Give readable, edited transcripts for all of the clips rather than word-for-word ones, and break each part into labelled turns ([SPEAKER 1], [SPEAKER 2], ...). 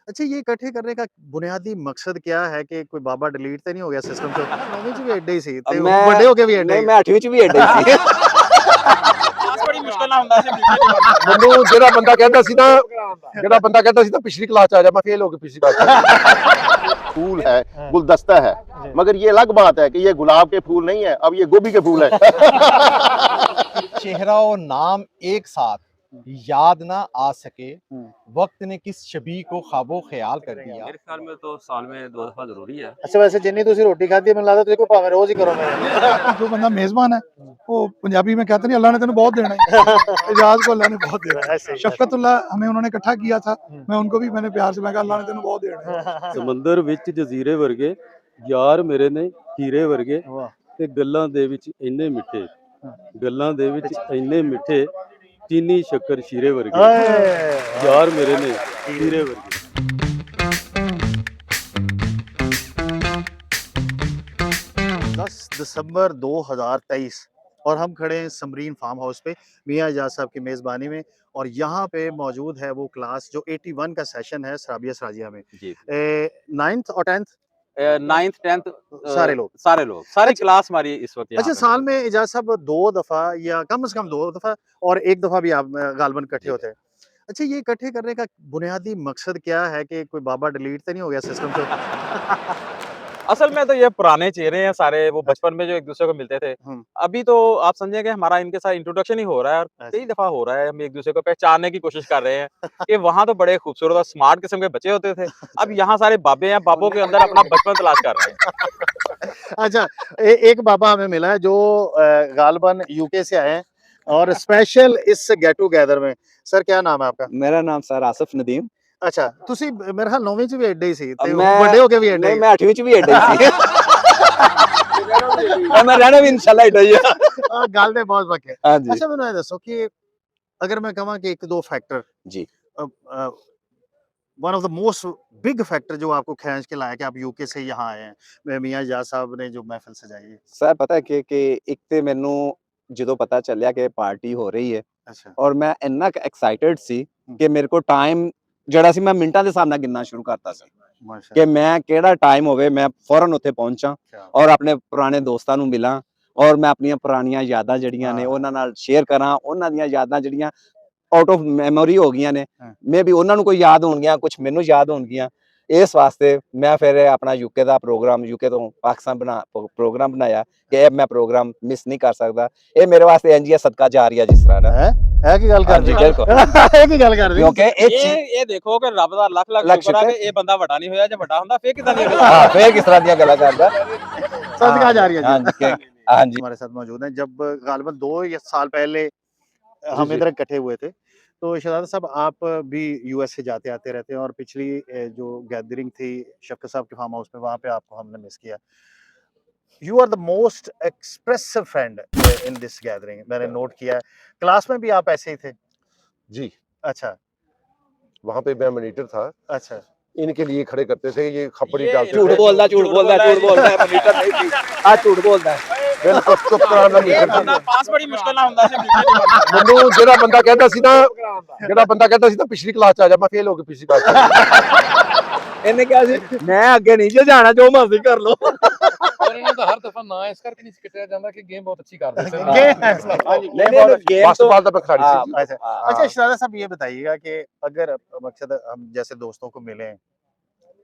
[SPEAKER 1] अच्छा, ये इकट्ठे करने का बुनियादी मकसद क्या है कि कोई बाबा डिलीट तो नहीं हो गया सिस्टम चो? नौवीं च भी एडे ही सी ते
[SPEAKER 2] मैं
[SPEAKER 1] बड़े होके भी एडे
[SPEAKER 2] नहीं
[SPEAKER 1] ही?
[SPEAKER 2] मैं 8वीं ਚ ਵੀ ਏਡਾ ਹੀ ਸੀ।
[SPEAKER 3] ਕਲਾਸ ਬੜੀ ਮੁਸ਼ਕਲ ਨਾਲ ਹੁੰਦਾ ਸੀ ਮਿਲਦੇ ਨਹੀਂ ਬਣਦਾ।
[SPEAKER 4] ਮੈਨੂੰ ਜਿਹੜਾ ਬੰਦਾ ਕਹਿੰਦਾ ਸੀ ਨਾ ਪਿਛਲੀ ਕਲਾਸ ਚ ਆ ਜਾ, ਮੈਂ ਫੇਲ ਹੋ ਕੇ ਪਿਛਲੀ ਕਲਾਸ ਚ फूल है, गुलदस्ता है, मगर ये अलग बात है कि ये गुलाब के फूल नहीं है, अब ये गोभी के फूल है।
[SPEAKER 5] चेहरा और नाम एक साथ याद ना आ सके, वक्त ने किस शबी को ख्वाबो ख्याल कर दिया।
[SPEAKER 3] मेरे ख्याल में तो साल में 2 दफा जरूरी है।
[SPEAKER 1] अच्छा, वैसे जिन्नी तुसी रोटी खाधी ਮੈਨੂੰ ਲੱਗਦਾ ਤੁਸੀਂ ਕੋਈ ਭਾਵੇਂ ਰੋਜ਼ ਹੀ ਕਰੋ मैं
[SPEAKER 6] जो बंदा मेजबान है वो पंजाबी में कहते नहीं अल्लाह ने तेन बहुत देना है। एजाज को अल्लाह ने बहुत देना है। शफकतुल्लाह हमें उन्होंने इकट्ठा किया था, मैं उनको भी मैंने प्यार से मैं कहा अल्लाह ने तेन बहुत देना है।
[SPEAKER 7] ਸਮੁੰਦਰ ਵਿੱਚ ਜਜ਼ੀਰੇ ਵਰਗੇ ਯਾਰ ਮੇਰੇ ਨੇ ਹੀਰੇ ਵਰਗੇ ਤੇ ਗੱਲਾਂ ਦੇ ਵਿੱਚ ਇੰਨੇ ਮਿੱਠੇ ਗੱਲਾਂ ਦੇ ਵਿੱਚ ਇੰਨੇ ਮਿੱਠੇ ਚੀਨੀ ਸ਼ੱਕਰ ਸ਼ੀਰੇ ਵਰਗੇ ਯਾਰ ਮੇਰੇ ਨੇ ਹੀਰੇ ਵਰਗੇ।
[SPEAKER 1] 10 दिसंबर 2023 और हम खड़े हैं समरीन फार्म हाउस पे मियां एजाज साहब की मेज़बानी में, और यहाँ पे मौजूद है वो क्लास जो 81 का सेशन है सराबिया सराजिया में।
[SPEAKER 3] जी।
[SPEAKER 1] 9th और 10th
[SPEAKER 3] 9th 10th
[SPEAKER 1] सारे लोग
[SPEAKER 3] सारी
[SPEAKER 1] अच्छा।
[SPEAKER 3] क्लास हमारी इस वक्त यहाँ
[SPEAKER 1] अच्छा,
[SPEAKER 3] पे
[SPEAKER 1] साल में एजाज साहब 2 दफ़ा या कम से कम 2 दफ़ा और 1 दफ़ा भी आप गालबन इकट्ठे होते हैं। अच्छा, ये इकट्ठे करने का बुनियादी मकसद क्या है कि कोई बाबा डिलीट तो नहीं हो गया सिस्टम चो?
[SPEAKER 3] असल में तो ये पुराने चेहरे हैं सारे, वो बचपन में जो एक दूसरे को मिलते थे। अभी तो आप समझे कि हमारा इनके साथ इंट्रोडक्शन ही हो रहा है और कई दफा हो रहा है, हम एक दूसरे को पहचानने की कोशिश कर रहे हैं कि वहाँ तो बड़े खूबसूरत और स्मार्ट किस्म के बच्चे होते थे, अब यहाँ सारे बाबे हैं, बाबों के अंदर अपना बचपन तलाश कर रहे हैं।
[SPEAKER 1] अच्छा, एक बाबा हमें मिला है जो गालबन यूके से आए हैं और स्पेशल इस गेट टुगेदर में। सर, क्या नाम है आपका?
[SPEAKER 2] ਮੇਰਾ ਨਾਮ ਸਰ ਆਸਫ ਨਦੀਮ।
[SPEAKER 1] अच्छा, ਤੁਸੀਂ ਮੇਰੇ ਖਿਆਲ 9ਵੀਂ ਚ ਵੀ ਐਡੇ ਹੀ ਸੀ ਤੇ
[SPEAKER 2] ਮੈਂ
[SPEAKER 1] ਵੱਡੇ ਹੋ ਕੇ ਵੀ ਐਡੇ
[SPEAKER 2] ਨਹੀਂ
[SPEAKER 1] ਹੀ?
[SPEAKER 2] ਮੈਂ 8वीं ਚ ਵੀ ਏਡਾ ਹੀ ਸੀ। ਮੈਂ ਰਹਿਣਾ ਵੀ ਇਨਸ਼ਾਅੱਲਾ ਏਡਾ ਹੀ ਆ।
[SPEAKER 1] ਗੱਲ ਦੇ ਬਹੁਤ ਪੱਕੇ।
[SPEAKER 2] ਹਾਂਜੀ
[SPEAKER 1] ਅੱਛਾ, ਮੈਨੂੰ ਇਹ ਦੱਸੋ ਕਿ ਅਗਰ ਮੈਂ ਕਹਾਂ कि एक दो फैक्टर
[SPEAKER 2] जी
[SPEAKER 1] one of the most big factor जो आपको खींच के लाया कि आप यूके से यहाँ आए हैं, मियां एजाज साहब ने जो महफिल सजाई है?
[SPEAKER 2] ਸਰ ਪਤਾ ਕਿ ਇੱਕ ਤੇ ਮੈਨੂੰ ਜਦੋਂ ਪਤਾ ਚੱਲਿਆ ਕਿ ਪਾਰਟੀ ਹੋ ਰਹੀ ਹੈ
[SPEAKER 1] अच्छा,
[SPEAKER 2] ਔਰ ਮੈਂ ਇੰਨਾ ਐਕਸਾਈਟਡ ਸੀ ਕਿ ਮੇਰੇ ਕੋਲ ਟਾਈਮ ਜਿਹੜਾ ਸੀ ਮੈਂ ਮਿੰਟਾਂ ਦੇ ਹਿਸਾਬ ਨਾਲ ਗਿਣਨਾ ਸ਼ੁਰੂ ਕਰਤਾ ਸੀ ਕਿ
[SPEAKER 1] माशाल्लाह।
[SPEAKER 2] ਮੈਂ ਕਿਹੜਾ ਟਾਈਮ ਹੋਵੇ ਮੈਂ ਫੌਰਨ ਉੱਥੇ ਪਹੁੰਚਾਂ
[SPEAKER 1] क्या
[SPEAKER 2] ਔਰ ਆਪਣੇ ਪੁਰਾਣੇ ਦੋਸਤਾਂ ਨੂੰ ਮਿਲਾਂ ਔਰ ਮੈਂ ਆਪਣੀਆਂ ਪੁਰਾਣੀਆਂ ਯਾਦਾਂ ਜਿਹੜੀਆਂ ਨੇ
[SPEAKER 1] ਹਾਂ।
[SPEAKER 2] ਉਹਨਾਂ ਨਾਲ ਸ਼ੇਅਰ ਕਰਾਂ, ਉਹਨਾਂ ਦੀਆਂ ਯਾਦਾਂ ਜਿਹੜੀਆਂ ਆਊਟ ਆਫ ਮੈਮੋਰੀ ਹੋ ਗਈਆਂ ਨੇ,
[SPEAKER 1] ਹਾਂ।
[SPEAKER 2] ਮੇ ਵੀ ਉਹਨਾਂ ਨੂੰ ਕੋਈ ਯਾਦ ਹੋਣਗੀਆਂ, ਕੁਝ ਮੈਨੂੰ ਯਾਦ ਹੋਣਗੀਆਂ। ਇਸ ਵਾਸਤੇ ਮੈਂ ਫਿਰ ਆਪਣਾ ਯੂਕੇ ਦਾ ਪ੍ਰੋਗਰਾਮ, ਯੂਕੇ ਤੋਂ ਪਾਕਿਸਤਾਨ ਪ੍ਰੋਗਰਾਮ ਬਣਾਇਆ ਕਿ ਇਹ ਮੈਂ ਪ੍ਰੋਗਰਾਮ ਮਿਸ ਨਹੀਂ ਕਰ ਸਕਦਾ। ਇਹ ਮੇਰੇ ਵਾਸਤੇ ਇੰਜ ਹੀ ਸਦਕਾ ਜਾਰੀਆ ਜਿਸ ਤਰ੍ਹਾਂ ਨਾ
[SPEAKER 1] है की गल कर
[SPEAKER 2] ਹਾਂਜੀ
[SPEAKER 1] रही
[SPEAKER 2] ਬਿਲਕੁਲ
[SPEAKER 1] है की गल कर रही
[SPEAKER 2] ਕਿਉਂਕਿ ਇਹ
[SPEAKER 3] ये देखो कि रब दा लख लख
[SPEAKER 2] लख
[SPEAKER 3] शुक्र है
[SPEAKER 2] शुक्र।
[SPEAKER 3] कि ये बंदा वड्डा नहीं होया, जे वड्डा हुंदा फिर किदां दी गल्लां।
[SPEAKER 2] ਹਾਂ ਫੇਰ ਕਿਸ ਤਰ੍ਹਾਂ ਦੀਆਂ ਗੱਲਾਂ ਕਰਦਾ।
[SPEAKER 1] सदका जा रही है जी।
[SPEAKER 2] ਹਾਂਜੀ ਹਾਂਜੀ
[SPEAKER 1] हमारे साथ मौजूद हैं। जब गालिबन 2 या साल पहले हम
[SPEAKER 4] जी।
[SPEAKER 1] इधर इकट्ठे हुए थे, तो शहजादा साहब आप भी यूएस से जाते आते रहते हैं और पिछली जो गैदरिंग थी शफकत साहब के फार्म हाउस पे, वहाँ पे आपको हमने मिस किया। You are the most expressive friend in this gathering, मैंने नोट किया है। क्लास में भी आप ऐसे ही थे?
[SPEAKER 4] जी,
[SPEAKER 1] अच्छा
[SPEAKER 4] वहाँ पे मैं मॉनिटर था,
[SPEAKER 1] अच्छा।
[SPEAKER 4] इनके लिए खड़े करते थे, ये खपड़ी
[SPEAKER 3] ये
[SPEAKER 4] डालते
[SPEAKER 2] ਝੂਠ
[SPEAKER 4] थे।
[SPEAKER 2] ਬੋਲਦਾ ਝੂਠ ਬੋਲਦਾ ਝੂਠ ਬੋਲਦਾ ਹੈ ਮਨੀਟਰ ਨਹੀਂ ਸੀ ਆ ਝੂਠ ਬੋਲਦਾ ਹੈ।
[SPEAKER 4] ਬਿਲਕੁਲ ਚੁੱਪ ਕਰਾਉਣਾ
[SPEAKER 3] ये
[SPEAKER 4] ਮੀਟਰ
[SPEAKER 3] बंदा पास बड़ी मुश्किल ਨਾਲ ਹੁੰਦਾ ਸੀ ਮਿਲਦੇ ਨਹੀਂ ਬਣਦਾ।
[SPEAKER 4] ਮੈਨੂੰ ਜਿਹੜਾ ਬੰਦਾ ਕਹਿੰਦਾ ਸੀ ਨਾ ਪਿਛਲੀ ਕਲਾਸ ਚ ਆ ਜਾ, ਮੈਂ ਫੇਲ ਹੋ ਕੇ ਪਿਛਲੀ ਕਲਾਸ ਚ
[SPEAKER 2] ਇਹਨੇ ਕਿਹਾ ਸੀ ਮੈਂ ਅੱਗੇ ਨਹੀਂ ਜੇ ਜਾਣਾ, ਜੋ ਮਰਜ਼ੀ ਕਰ ਲਓ।
[SPEAKER 8] ਪਰ ਇਹਨਾਂ ਦਾ ਹਰ ਦਫਾ ਨਾ ਇਸ ਕਰਕੇ ਨਹੀਂ ਕੱਟਿਆ ਜਾਂਦਾ ਕਿ ਗੇਮ ਬਹੁਤ ਅੱਛੀ ਕਰਦੇ ਸੀ।
[SPEAKER 2] नहीं, गेम
[SPEAKER 4] ਬਸ
[SPEAKER 2] तो
[SPEAKER 4] ਬਾਲ ਤਾਂ ਮੈਂ ਖਿਲਾੜੀ
[SPEAKER 2] हाँ,
[SPEAKER 4] ਸੀ।
[SPEAKER 1] अच्छा अच्छा, शहजादा साहब ये बताइएगा कि अगर मकसद हम जैसे दोस्तों को मिले हैं,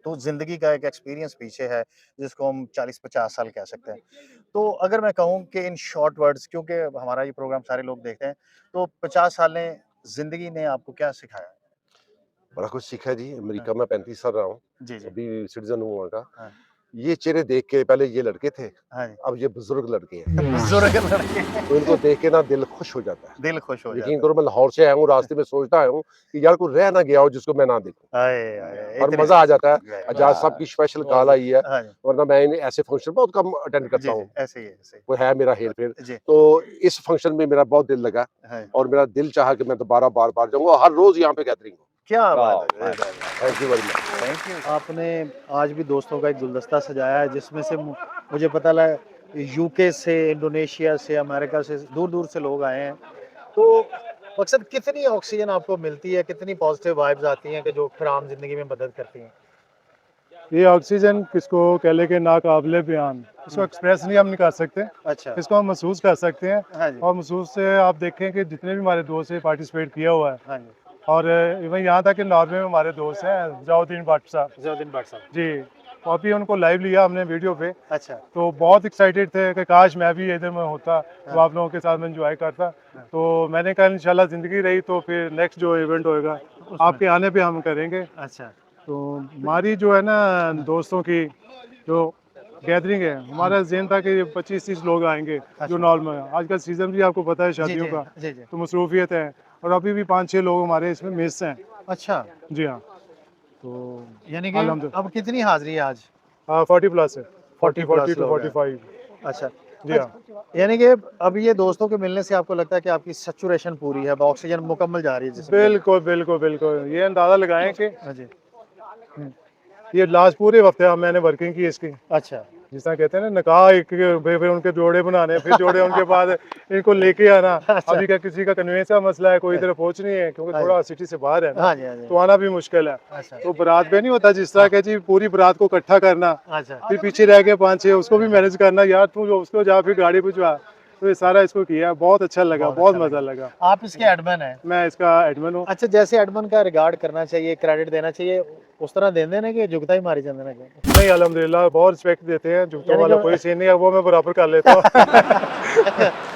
[SPEAKER 1] तो जिंदगी का एक एक्सपीरियंस पीछे है जिसको हम 40-50 साल कह सकते हैं। तो अगर मैं कहूँ कि इन शॉर्ट वर्ड्स, क्योंकि हमारा ये प्रोग्राम सारे लोग देखते हैं, तो 50 साल ने जिंदगी ने आपको क्या सिखाया?
[SPEAKER 4] बड़ा कुछ सीखा जी। अमेरिका में 35 साल रहा हूँ,
[SPEAKER 1] जी जी।
[SPEAKER 4] अभी सिटीजन हूँ वहाँ का।
[SPEAKER 1] हाँ।
[SPEAKER 4] ये चेहरे देख के पहले ये लड़के थे,
[SPEAKER 1] हाँ जी।
[SPEAKER 4] अब ये बुजुर्ग लड़के हैं,
[SPEAKER 1] बुजुर्ग लड़के,
[SPEAKER 4] तो इनको देख के ना दिल खुश हो जाता है।
[SPEAKER 1] दिल खुश हो
[SPEAKER 4] यकीन
[SPEAKER 1] जाता
[SPEAKER 4] करो मैं लाहौर से आया हूँ, रास्ते में सोचता आया हूँ कि यार कोई रह ना गया हो जिसको मैं ना देखूं,
[SPEAKER 1] है। आए, आए,
[SPEAKER 4] और
[SPEAKER 1] इतनी-
[SPEAKER 4] मजा आ जाता है।
[SPEAKER 1] आए,
[SPEAKER 4] एजाज साहब की स्पेशल कॉल आई है,
[SPEAKER 1] हाँ जी,
[SPEAKER 4] वरना मैं इन्हें ऐसे फंक्शन बहुत कम अटेंड
[SPEAKER 1] जी,
[SPEAKER 4] करता
[SPEAKER 1] जी,
[SPEAKER 4] हूँ,
[SPEAKER 1] ऐसे ही है, ऐसे ही
[SPEAKER 4] वो है मेरा हेर फेर।
[SPEAKER 1] जी।
[SPEAKER 4] तो इस फंक्शन में मेरा बहुत दिल लगा
[SPEAKER 1] है।
[SPEAKER 4] और मेरा दिल चाहा कि मैं दोबारा बार बार जाऊंगा, हर रोज यहाँ पे गैदरिंग हो।
[SPEAKER 1] क्या बात है,
[SPEAKER 2] वाह,
[SPEAKER 4] thank you very much.
[SPEAKER 1] Thank you. आपने आज भी दोस्तों का एक गुलदस्ता सजाया है जिसमें से मुझे पता लगा यूके से, इंडोनेशिया से, अमेरिका से, दूर दूर से लोग आए हैं। तो मकसद कितनी ऑक्सीजन आपको मिलती है, कितनी पॉजिटिव वाइब्स आती हैं कि जो फिर आम जिंदगी में मदद करती हैं?
[SPEAKER 6] ये ऑक्सीजन किसको कह ले के नाकाबिले बयान, इसको एक्सप्रेस नहीं हम नहीं कर सकते,
[SPEAKER 1] अच्छा।
[SPEAKER 6] इसको हम महसूस कर सकते हैं।
[SPEAKER 1] हाँ जी।
[SPEAKER 6] और महसूस से आप देखें कि जितने भी हमारे दोस्त हैं पार्टिसिपेट किया हुआ है,
[SPEAKER 1] हाँ जी।
[SPEAKER 6] और इवन यहाँ तक कि नॉर्वे में हमारे दोस्त हैं जयाउद्दीन भट्ट साहब
[SPEAKER 1] जयाउद्दीन भट्ट साहब।
[SPEAKER 6] जी, और अभी उनको लाइव लिया हमने वीडियो पे,
[SPEAKER 1] अच्छा।
[SPEAKER 6] तो बहुत एक्साइटेड थे कि काश मैं भी इधर में होता तो आप लोगों के साथ में एंजॉय करता। तो मैंने कहा इंशाल्लाह ज़िंदगी रही तो फिर नेक्स्ट जो इवेंट होएगा आपके आने पे हम करेंगे।
[SPEAKER 1] अच्छा।
[SPEAKER 6] तो हमारी जो है ना दोस्तों की जो गैदरिंग है, हमारा ज़हन था कि 25-30 लोग आएंगे जो नॉर्मल है। आजकल सीज़न भी आपको पता है शादियों का,
[SPEAKER 1] जी जी।
[SPEAKER 6] तो मसरूफियत है, और अभी भी 5-6 लोग हमारे इसमें मिस हैं।
[SPEAKER 1] अच्छा,
[SPEAKER 6] जी हाँ, तो
[SPEAKER 1] यानी कि
[SPEAKER 6] अल्हम्दुलिल्लाह।
[SPEAKER 1] अब कितनी हाजिरी है आज?
[SPEAKER 6] 40 प्लस है,
[SPEAKER 1] 40
[SPEAKER 6] 40
[SPEAKER 1] लोग
[SPEAKER 6] to
[SPEAKER 1] हैं।
[SPEAKER 6] 45।
[SPEAKER 1] अच्छा।
[SPEAKER 6] जी हाँ,
[SPEAKER 1] यानी कि अब ये दोस्तों के मिलने से आपको लगता है कि आपकी सैचुरेशन पूरी है, अब ऑक्सीजन मुकम्मल जा रही है जिसमें?
[SPEAKER 6] बिल्कुल बिल्कुल बिल्कुल, ये अंदाज़ा लगाएं कि
[SPEAKER 1] हाँ जी।
[SPEAKER 6] ये लास्ट पूरे हफ्ते मैंने वर्किंग की इसकी,
[SPEAKER 1] अच्छा।
[SPEAKER 6] जिस तरह कहते हैं ना निकाह फिर उनके जोड़े बनाने, फिर जोड़े उनके बाद इनको लेके आना।
[SPEAKER 1] अच्छा।
[SPEAKER 6] अभी क्या किसी का कन्वेंस का मसला है, कोई इधर पहुंच नहीं है क्योंकि
[SPEAKER 1] हाँ
[SPEAKER 6] थोड़ा सिटी से बाहर है ना,
[SPEAKER 1] हाँ जी हाँ जी।
[SPEAKER 6] तो आना भी मुश्किल है।
[SPEAKER 1] अच्छा।
[SPEAKER 6] तो बारात पे नहीं होता जिस तरह के जी पूरी बारात को इकट्ठा करना,
[SPEAKER 1] अच्छा।
[SPEAKER 6] फिर पीछे रह गए 5-6 उसको भी मैनेज करना, यार तू जो उसको जा फिर गाड़ी भिजवा, तो ये सारा इसको किया, बहुत अच्छा लगा, बहुत
[SPEAKER 1] अच्छा
[SPEAKER 6] मजा लगा।
[SPEAKER 1] आप इसके एडमिन हैं?
[SPEAKER 6] मैं इसका एडमिन हूँ।
[SPEAKER 1] अच्छा, जैसे एडमिन का रिगार्ड करना चाहिए, क्रेडिट देना चाहिए, उस तरह दे देना कि जुगता ही मारी जाने लगे?
[SPEAKER 6] नहीं अल्हम्दुलिल्लाह बहुत रिस्पेक्ट देते हैं, जुगतों
[SPEAKER 1] यानी
[SPEAKER 6] वाला
[SPEAKER 1] कि-
[SPEAKER 6] कोई सीन नहीं है, वो मैं बराबर कर लेता हूँ।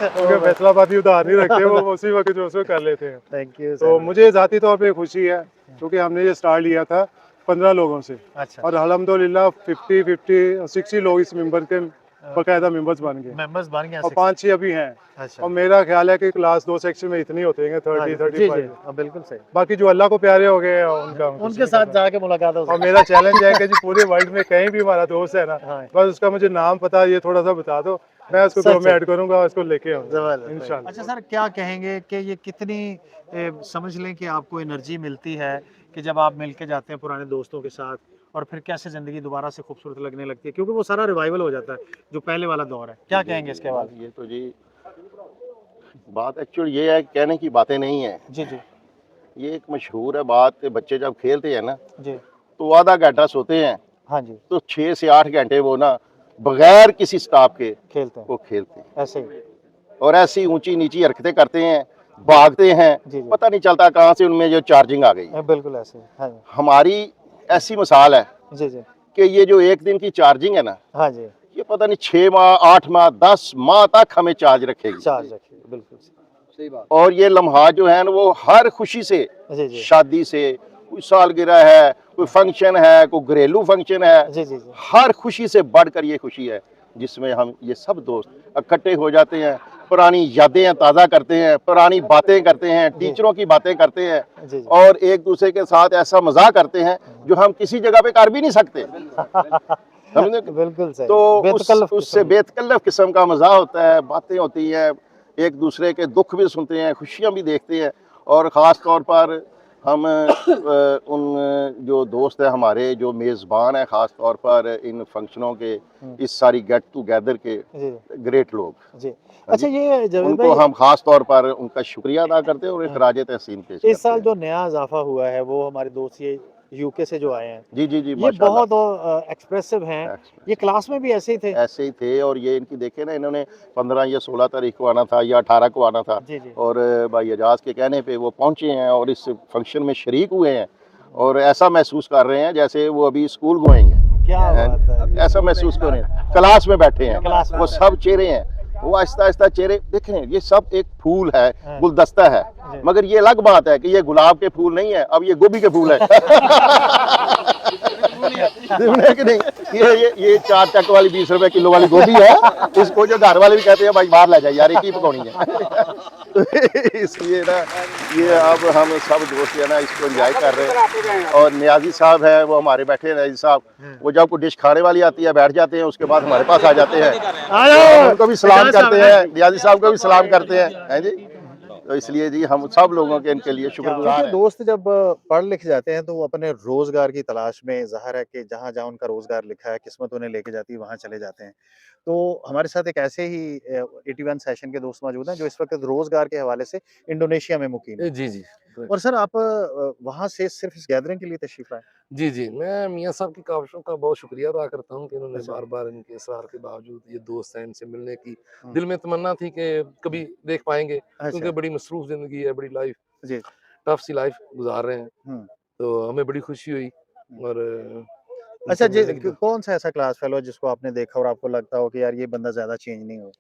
[SPEAKER 6] क्योंकि फैसलाबादी उधार नहीं रखते, वो उसी वक्त जो उसको कर लेते हैं।
[SPEAKER 1] Thank you.
[SPEAKER 6] तो मुझे ज़ाती तौर पे खुशी है क्योंकि हमने ये स्टार्ट लिया था 15 लोगों से,
[SPEAKER 1] अच्छा।
[SPEAKER 6] और अल्हम्दुलिल्लाह 60 लोग इस मेंबर के बाकायदा मेंबर्स बन गए,
[SPEAKER 1] मेंबर्स बन गए
[SPEAKER 6] और 5-6 अभी हैं।
[SPEAKER 1] अच्छा।
[SPEAKER 6] और मेरा ख्याल है कि क्लास 2 सेक्शन में इतनी होते हैं 30
[SPEAKER 1] हाँ जी,
[SPEAKER 6] 35।
[SPEAKER 1] जी, हाँ, बिल्कुल सही।
[SPEAKER 6] बाकी जो अल्लाह को प्यारे हो गए हैं उनका
[SPEAKER 1] उनके साथ जाके मुलाकात हो
[SPEAKER 6] और मेरा चैलेंज है कि जी पूरे वर्ल्ड में कहीं भी हमारा दोस्त है ना,
[SPEAKER 1] हाँ।
[SPEAKER 6] बस उसका मुझे नाम पता ये थोड़ा सा बता दो, मैं उसको
[SPEAKER 1] सच
[SPEAKER 6] ग्रुप में
[SPEAKER 1] है।
[SPEAKER 6] ऐड करूंगा और उसको लेके आऊंगा
[SPEAKER 1] जबरदस्त।
[SPEAKER 6] इंशाल्लाह।
[SPEAKER 1] अच्छा सर, क्या कहेंगे कि ये कितनी समझ लें कि आपको एनर्जी मिलती है कि जब आप मिल के जाते हैं पुराने दोस्तों के साथ, और फिर कैसे ज़िंदगी दोबारा से खूबसूरत लगने लगती है, क्योंकि वो सारा रिवाइवल हो जाता है जो पहले वाला दौर है? क्या कहेंगे इसके बाद?
[SPEAKER 4] ये तो जी बात एक्चुअल ये है, कहने की बातें नहीं है।
[SPEAKER 1] जी जी
[SPEAKER 4] ये एक मशहूर है बात कि बच्चे जब खेलते हैं ना
[SPEAKER 1] जी।
[SPEAKER 4] तो आधा घंटा सोते हैं,
[SPEAKER 1] हाँ जी।
[SPEAKER 4] तो 6 से 8 घंटे वो ना बगैर किसी स्टॉप के
[SPEAKER 1] खेलते हैं
[SPEAKER 4] वो खेलते हैं,
[SPEAKER 1] ऐसे ही।
[SPEAKER 4] और ऐसी ऊंची नीची हरकतें करते हैं, भागते हैं,
[SPEAKER 1] जी जी।
[SPEAKER 4] पता नहीं चलता कहाँ से उनमें जो चार्जिंग आ गई है।
[SPEAKER 1] बिल्कुल ऐसे ही। हाँ जी।
[SPEAKER 4] हमारी ऐसी मिसाल है
[SPEAKER 1] जी जी।
[SPEAKER 4] कि ये जो एक दिन की चार्जिंग है ना,
[SPEAKER 1] हाँ जी।
[SPEAKER 4] ये पता नहीं 6 माह 8 माह 10 माह तक हमें चार्ज रखेगी।
[SPEAKER 1] चार्ज रखिए, बिल्कुल सही बात।
[SPEAKER 4] और ये लम्हा जो है ना वो हर खुशी से,
[SPEAKER 1] जी जी
[SPEAKER 4] शादी से, कोई सालगिरह है, कोई फंक्शन है, कोई घरेलू फंक्शन है,
[SPEAKER 1] जी जी जी।
[SPEAKER 4] हर खुशी से बढ़कर ये खुशी है जिसमें हम ये सब दोस्त इकट्ठे हो जाते हैं, पुरानी यादें ताज़ा करते हैं, पुरानी बातें करते हैं, टीचरों की बातें करते हैं,
[SPEAKER 1] जी जी।
[SPEAKER 4] और एक दूसरे के साथ ऐसा मजाक करते हैं जो हम किसी जगह पे कर भी नहीं सकते। समझे?
[SPEAKER 1] बिल्कुल सही।
[SPEAKER 4] तो
[SPEAKER 1] बेतकल्लफ
[SPEAKER 4] उससे
[SPEAKER 1] किस्म।
[SPEAKER 4] बेतकल्लफ किस्म का मजा होता है, बातें होती हैं, एक दूसरे के दुख भी सुनते हैं, खुशियाँ भी देखते हैं। और ख़ास तौर पर हम उन जो दोस्त हैं हमारे जो मेज़बान हैं ख़ास तौर पर इन फंक्शनों के, इस सारी गेट टुगेदर के
[SPEAKER 1] जी
[SPEAKER 4] ग्रेट लोग,
[SPEAKER 1] जी। अच्छा, ये जावेद
[SPEAKER 4] उनको
[SPEAKER 1] भाई,
[SPEAKER 4] हम ख़ास तौर पर उनका शुक्रिया अदा करते हैं और एक राज तहसीन पेश करते हैं।
[SPEAKER 1] इस साल जो नया इजाफा हुआ है वो हमारे दोस्त ये यूके से जो आए हैं,
[SPEAKER 4] जी जी जी,
[SPEAKER 1] ये
[SPEAKER 4] माशाल्लाह।
[SPEAKER 1] बहुत एक्सप्रेसिव हैं। ये क्लास में भी ऐसे ही थे?
[SPEAKER 4] ऐसे ही थे, और ये इनकी देखे ना, इन्होंने 15 या 16 तारीख को आना था या 18 को आना था,
[SPEAKER 1] जी जी।
[SPEAKER 4] और भाई एजाज के कहने पे वो पहुंचे हैं और इस फंक्शन में शरीक हुए हैं, और ऐसा महसूस कर रहे हैं जैसे वो अभी स्कूल गोइंग हैं।
[SPEAKER 1] क्या बात है।
[SPEAKER 4] ऐसा महसूस कर रहे हैं, क्लास में बैठे हैं,
[SPEAKER 1] क्लास में
[SPEAKER 4] वो सब चेहरे हैं, वो आहिस्ता आहिस्ता चेहरे देखें, ये सब एक फूल है,
[SPEAKER 1] हाँ।
[SPEAKER 4] गुलदस्ता है,
[SPEAKER 1] जी।
[SPEAKER 4] मगर ये अलग बात है कि ये गुलाब के फूल नहीं है, अब ये गोभी के फूल है। है कि नहीं? ये 4 चक वाली 20 रुपए किलो वाली गोभी है, इसको जो घर वाले भी कहते हैं भाई बाहर ले जाए यार, ये की पकौनी है। इसलिए ना ये अब हम सब दोस्त है ना इसको एंजॉय कर रहे हैं। और नियाजी साहब है वो हमारे बैठे हैं, नियाजी साहब, वो जब कोई डिश खाने वाली आती है बैठ जाते हैं, उसके बाद हमारे पास आ जाते हैं, उनको भी सलाम करते हैं, नियाजी साहब को भी सलाम करते हैं, हैं जी। तो इसलिए जी हम सब लोगों के इनके लिए शुक्रगुजार
[SPEAKER 1] क्योंकि
[SPEAKER 4] हैं।
[SPEAKER 1] दोस्त जब पढ़ लिख जाते हैं तो वो अपने रोजगार की तलाश में ज़ाहिर है कि जहाँ जहाँ उनका रोजगार लिखा है किस्मत उन्हें लेके जाती है वहाँ चले जाते हैं। तो हमारे साथ एक ऐसे ही 81 सेशन के दोस्त मौजूद हैं जो इस वक्त रोजगार के हवाले से इंडोनेशिया में मुकीम हैं।
[SPEAKER 8] जी, जी।
[SPEAKER 1] और सर आप वहाँ से सिर्फ इस गैदरिंग के लिए तशरीफ लाए?
[SPEAKER 8] जी, जी। मैं मियाँ साहब की काविशों का बहुत शुक्रिया अदा करता हूँ कि इन्होंने
[SPEAKER 1] अच्छा।
[SPEAKER 8] बार-बार इनके इसरार के बावजूद ये दोस्त हैं, इनसे मिलने की
[SPEAKER 1] हुँ।
[SPEAKER 8] दिल में तमन्ना थी कि कभी देख पाएँगे,
[SPEAKER 1] अच्छा।
[SPEAKER 8] क्योंकि बड़ी मसरूफ़ ज़िंदगी है, बड़ी लाइफ़
[SPEAKER 1] जी।
[SPEAKER 8] टफ़ सी लाइफ़ गुज़ार रहे हैं।
[SPEAKER 1] हुँ।
[SPEAKER 8] तो हमें बड़ी खुशी हुई
[SPEAKER 1] हुँ।
[SPEAKER 8] और
[SPEAKER 1] अच्छा
[SPEAKER 8] इनसे मिलने की तो
[SPEAKER 1] कौन-सा ऐसा क्लास फेलो है जिसको आपने देखा और आपको लगता हो कि यार ये बंदा ज़्यादा चेंज नहीं हुआ?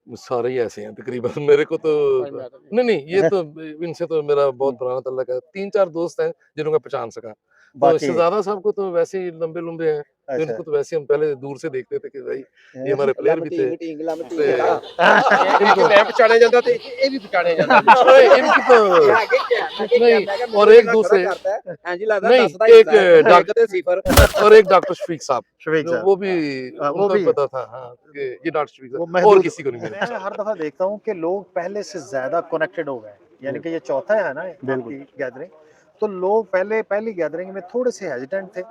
[SPEAKER 8] सारे ही ऐसे हैं तकरीबन मेरे को तो नहीं, नहीं ये तो इनसे तो मेरा बहुत
[SPEAKER 1] हुँ।
[SPEAKER 8] पुराना ताल्लुक है। 3-4 दोस्त हैं जिन्हें मैं पहचान सका। तो
[SPEAKER 1] बाकी
[SPEAKER 8] शहज़ादा साहब को तो वैसे ही लंबे-लुम्बे हैं, तो
[SPEAKER 1] अच्छा।
[SPEAKER 8] इनको तो वैसे ही हम पहले दूर से देखते थे कि भाई ये
[SPEAKER 1] हैं?
[SPEAKER 8] हमारे प्लेयर भी थे।
[SPEAKER 2] लामती
[SPEAKER 8] ते
[SPEAKER 2] इनको
[SPEAKER 8] मैं पहचाने जाता ते ये भी पहचाने जाता। इनकी तो नहीं और एक दूसरे नहीं एक डॉक्टर और एक डॉक्टर शफीक साहब
[SPEAKER 1] शफीक
[SPEAKER 8] जो
[SPEAKER 1] साहब।
[SPEAKER 8] वो भी
[SPEAKER 1] वो
[SPEAKER 8] उनको भी
[SPEAKER 1] भी
[SPEAKER 8] पता था हाँ, कि ये डॉक्टर शफीक
[SPEAKER 1] वो
[SPEAKER 8] साहब और
[SPEAKER 1] महदूद
[SPEAKER 8] किसी को नहीं मिला।
[SPEAKER 1] मैं हर दफ़ा देखता हूँ कि लोग पहले से ज़्यादा कनेक्टेड हो गए हैं। यानी कि ये चौथा है ना आपकी गैदरिंग, तो लोग पहली गैदरिंग में थोड़े से हेजिटेंट थे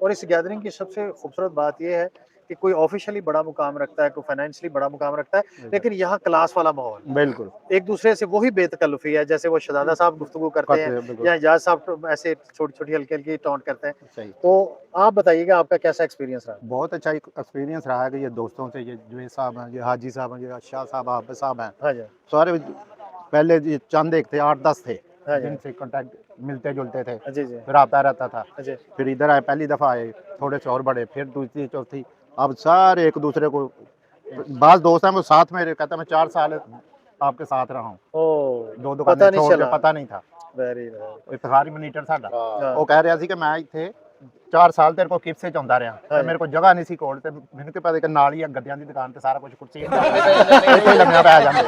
[SPEAKER 1] और इस गैदरिंग की सबसे खूबसूरत बात ये है कि कोई ऑफ़िशियली बड़ा मुकाम रखता है, कोई फाइनेंशियली बड़ा मुकाम रखता है, लेकिन यहाँ क्लास वाला माहौल।
[SPEAKER 2] बिल्कुल
[SPEAKER 1] एक-दूसरे से वही बेतकल्लुफ़ी है, जैसे वो शहज़ादा साहब गुफ्तगू करते हैं या एजाज़ साहब ऐसे छोटी-छोटी, हल्की-हल्की टॉन्ट करते हैं।
[SPEAKER 2] सही
[SPEAKER 1] तो आप बताइएगा आपका कैसा एक्सपीरियंस रहा?
[SPEAKER 9] बहुत अच्छा एक एक्सपीरियंस रहा है कि ये दोस्तों से ये जुनेद साहब हैं, ये हाजी साहब हैं, ये शाह साहब हाफिज साहब हैं,
[SPEAKER 1] हाँ जी।
[SPEAKER 9] सारे पहले ये चंद एक थे 8-10 थे
[SPEAKER 1] हाँ जी।
[SPEAKER 9] जिनसे कांटेक्ट मिलते जुलते थे,
[SPEAKER 1] जी, जी।
[SPEAKER 9] फिर आता रहता था,
[SPEAKER 1] जी।
[SPEAKER 9] फिर इधर आए पहली दफ़ा आए, थोड़े से और बड़े, फिर दूसरी चौथी, अब सारे एक दूसरे को बाज़ दोस्त हैं वो साथ में कहते हैं मैं 4 साल आपके साथ रहा हूँ,
[SPEAKER 1] ओह!
[SPEAKER 9] 2
[SPEAKER 1] पता
[SPEAKER 9] दुकानें
[SPEAKER 1] नहीं
[SPEAKER 9] छोड़ के
[SPEAKER 1] चला।
[SPEAKER 9] पता नहीं था।
[SPEAKER 1] Very nice.
[SPEAKER 9] इफ्तिखारी मॉनिटर साਡਾ
[SPEAKER 1] हाँ।
[SPEAKER 9] ਉਹ ਕਹਿ ਰਿਹਾ ਸੀ ਕਿ ਮੈਂ ਇੱਥੇ 4 ਸਾਲ ਤੇਰੇ ਕੋਲ ਕਿਪਸੇ ਚ ਆਉਂਦਾ ਰਿਹਾ ਤੇ
[SPEAKER 1] ਹਾਂਜੀ।
[SPEAKER 9] ਮੇਰੇ ਕੋਲ ਜਗ੍ਹਾ ਨਹੀਂ ਸੀ ਕੋਲ ਤੇ ਮੈਨੂੰ ਕੀ ਪਤਾ ਕਿ ਨਾਲ ਹੀ ਆ ਗੱਦਿਆਂ ਦੀ ਦੁਕਾਨ ਤੇ ਸਾਰਾ ਕੁਝ ਕੁਰਸੀ ਇੱਥੇ ਹੀ ਲੱਗਿਆ ਪਿਆ ਜਾਂਦਾ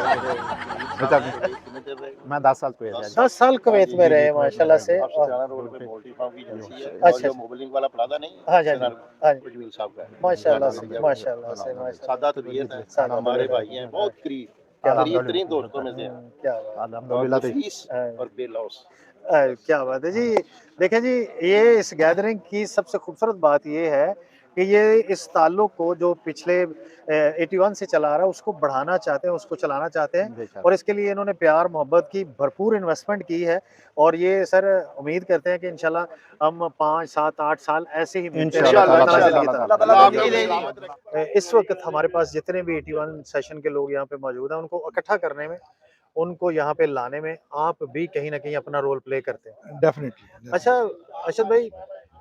[SPEAKER 9] मैं 10 साल कुवैत रहा
[SPEAKER 1] 10 साल कुवैत में रहे माशाल्लाह से।
[SPEAKER 4] अब सटाना रोड पे पोल्ट्री फार्म की एजेंसी है और
[SPEAKER 1] अच्छा।
[SPEAKER 4] जो मोबलिंग वाला प्लाजा नहीं
[SPEAKER 1] हाँ जी,
[SPEAKER 4] है
[SPEAKER 1] हाँ जी।
[SPEAKER 4] कुजमील साहब का है
[SPEAKER 1] माशाल्लाह से, माशाल्लाह से, माशाल्लाह।
[SPEAKER 4] सादा तबीयत है
[SPEAKER 1] सादा
[SPEAKER 4] हमारे
[SPEAKER 1] तबीयत है।
[SPEAKER 4] भाई हैं बहुत करीब
[SPEAKER 9] अल्हम्दुलिल्लाह।
[SPEAKER 4] तरीन दोस्तों में से हैं
[SPEAKER 1] क्या बात
[SPEAKER 4] और
[SPEAKER 9] अल्हम्दुलिल्लाह
[SPEAKER 4] बेफीस
[SPEAKER 1] हाँ।
[SPEAKER 4] और बेलौस
[SPEAKER 1] क्या बात है जी। देखें जी, ये इस गैदरिंग की सबसे खूबसूरत बात ये है कि ये इस ताल्लुक को जो पिछले 81 से चला रहा है उसको बढ़ाना चाहते हैं, उसको चलाना चाहते हैं और इसके लिए इन्होंने प्यार मोहब्बत की भरपूर इन्वेस्टमेंट की है और ये सर उम्मीद करते हैं कि इंशाल्लाह हम 5, 7, 8 साल ऐसे ही मिलते
[SPEAKER 9] इंशाल्लाह,
[SPEAKER 1] रहेंगे। इस वक्त हमारे पास जितने भी 81 सेशन के लोग यहाँ पे मौजूद हैं उनको इकट्ठा करने में, उनको यहाँ पे लाने में आप भी कहीं न कहीं अपना रोल प्ले करते हैं।
[SPEAKER 6] डेफिनेटली।
[SPEAKER 1] अच्छा, अरशद भाई,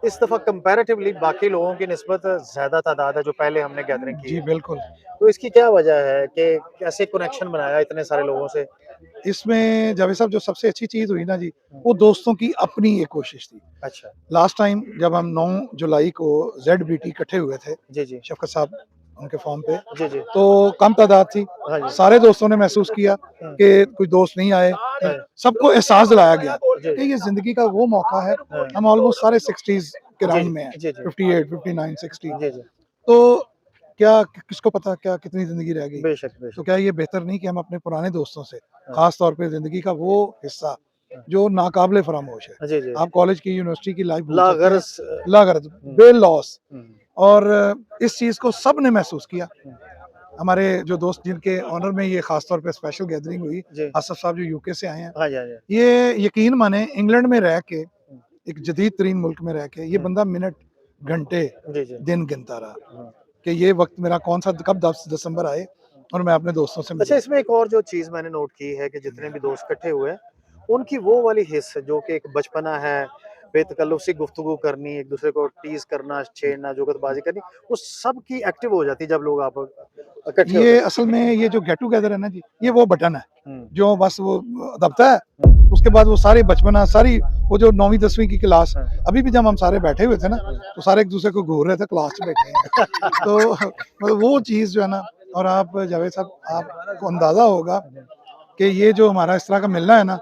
[SPEAKER 1] इस दफ़ा कंपैरेटिवली बाकी लोगों की निस्बत ज़्यादा तादाद है जो पहले हमने गैदरिंग की
[SPEAKER 6] जी
[SPEAKER 1] है।
[SPEAKER 6] बिल्कुल।
[SPEAKER 1] तो इसकी क्या वजह है कि कैसे कनेक्शन बनाया इतने सारे लोगों से?
[SPEAKER 6] इसमें जावेद साहब जो सबसे अच्छी चीज़ हुई ना जी, वो दोस्तों की अपनी एक कोशिश थी।
[SPEAKER 1] अच्छा।
[SPEAKER 6] लास्ट टाइम जब हम 9 जुलाई को ZBT इकट्ठे हुए थे,
[SPEAKER 1] जी, जी।
[SPEAKER 6] शफ़क़त साहब उनके फॉर्म पे,
[SPEAKER 1] जी, जी।
[SPEAKER 6] तो कम तादाद थी।
[SPEAKER 1] हाँ जी।
[SPEAKER 6] सारे दोस्तों ने महसूस किया कि कुछ दोस्त नहीं आए। सबको एहसास दिलाया गया
[SPEAKER 1] जी।
[SPEAKER 6] कि ये ज़िंदगी का वो मौका है,
[SPEAKER 1] हाँ।
[SPEAKER 6] हम ऑलमोस्ट सारे 60s के
[SPEAKER 1] जी,
[SPEAKER 6] राउंड में हैं,
[SPEAKER 1] जी, जी।
[SPEAKER 6] 58, 59, 60।
[SPEAKER 1] जी, जी।
[SPEAKER 6] तो क्या किसको पता क्या कितनी ज़िंदगी रह गई?
[SPEAKER 1] बेशक,
[SPEAKER 6] तो
[SPEAKER 1] बेशक।
[SPEAKER 6] क्या ये बेहतर नहीं कि हम अपने पुराने दोस्तों से,
[SPEAKER 1] हाँ।
[SPEAKER 6] ख़ास तौर पे ज़िंदगी का वो हिस्सा जो नाकाबिले फरामोश है।
[SPEAKER 1] जी, जी।
[SPEAKER 6] आप कॉलेज की, यूनिवर्सिटी की लाइफ भूल सकते हैं,
[SPEAKER 1] लागर्स
[SPEAKER 6] लागर्ज, बेलौस,
[SPEAKER 1] हुँ।
[SPEAKER 6] और इस चीज़ को सब ने महसूस किया। हमारे जो दोस्त जिनके ऑनर में ये खास तौर पे स्पेशल गैदरिंग हुई,
[SPEAKER 1] जी।
[SPEAKER 6] आसफ साहब जो यूके से आए हैं,
[SPEAKER 1] हाँ जी, हाँ जी।
[SPEAKER 6] ये यकीन माने इंग्लैंड में रह के, एक जदीद तरीन मुल्क में रह के, ये बंदा मिनट, घंटे,
[SPEAKER 1] जी, जी।
[SPEAKER 6] दिन गिनता रहा
[SPEAKER 1] हाँ।
[SPEAKER 6] कि ये वक्त मेरा कौन सा कब 10 दिसंबर आए और मैं अपने दोस्तों से
[SPEAKER 1] अच्छा,
[SPEAKER 6] मिलूं।
[SPEAKER 1] इसमें एक और जो चीज़ मैंने नोट की है कि जितने भी दोस्त इकट्ठे हुए हैं, उनकी वो वाली हिस्स जो कि एक बचपना है, बेतकल्लुफ़ सी गुफ्तगू करनी, एक दूसरे को टीज़ करना, छेड़ना, जुगतबाज़ी करनी, वो सब की एक्टिव हो जाती है जब लोग आप इकट्ठे होते
[SPEAKER 6] ये
[SPEAKER 1] हैं।
[SPEAKER 6] असल में ये जो गेट टुगेदर है ना जी, ये वो बटन है
[SPEAKER 1] हुँ।
[SPEAKER 6] जो बस वो दबता है, उसके बाद वो सारी बचपना, सारी वो जो 9वीं 10वीं की क्लास, अभी भी जब हम सारे बैठे हुए थे ना, तो सारे एक दूसरे को घूर रहे थे, क्लास में बैठे हैं। तो मतलब वो चीज़ जो है ना, और आप जावेद साहब आपको अंदाज़ा होगा कि ये जो हमारा इस तरह का मिलना है ना,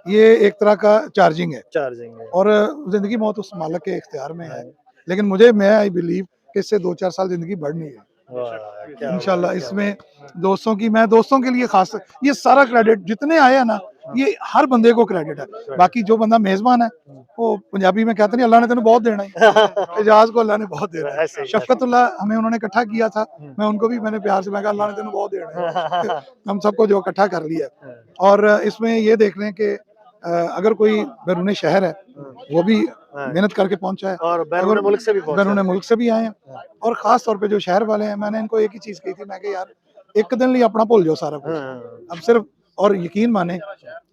[SPEAKER 6] ये एक तरह का चार्जिंग है
[SPEAKER 1] चार्जिंग है।
[SPEAKER 6] और ज़िंदगी मौत उस मालिक के इख्तियार में है। लेकिन मैं आई बिलीव कि इससे 2-4 साल ज़िंदगी बढ़नी है।
[SPEAKER 1] वाह! क्या
[SPEAKER 6] इंशाल्लाह
[SPEAKER 1] बात है, क्या
[SPEAKER 6] इसमें दोस्तों की, मैं दोस्तों के लिए खास, ये सारा क्रेडिट जितने आए हैं ना, ये हर बंदे को क्रेडिट है। बाकी जो बंदा मेजबान है वो पंजाबी में कहते नहीं अल्लाह ने तेन बहुत देना है, एजाज को अल्लाह ने बहुत देना है।
[SPEAKER 1] ऐसे ही,
[SPEAKER 6] शफकतुल्लाह हमें उन्होंने इकट्ठा किया था, मैं उनको भी मैंने प्यार से मैं कहा अल्लाह ने तेन बहुत देना है। हम सबको जो इकट्ठा कर लिया। और इसमें ये देख लें कि अगर कोई बैरून शहर है वो भी मेहनत करके पहुंचा है,
[SPEAKER 1] और बैरून मुल्क से भी पहुंचा
[SPEAKER 6] बैरून मुल्क से भी आए हैं, और खास तौर पे जो शहर वाले हैं, मैंने इनको एक ही चीज कही थी, मैं कि यार एक दिन लिए अपना भूल जाओ सारा कुछ, अब सिर्फ, और यकीन माने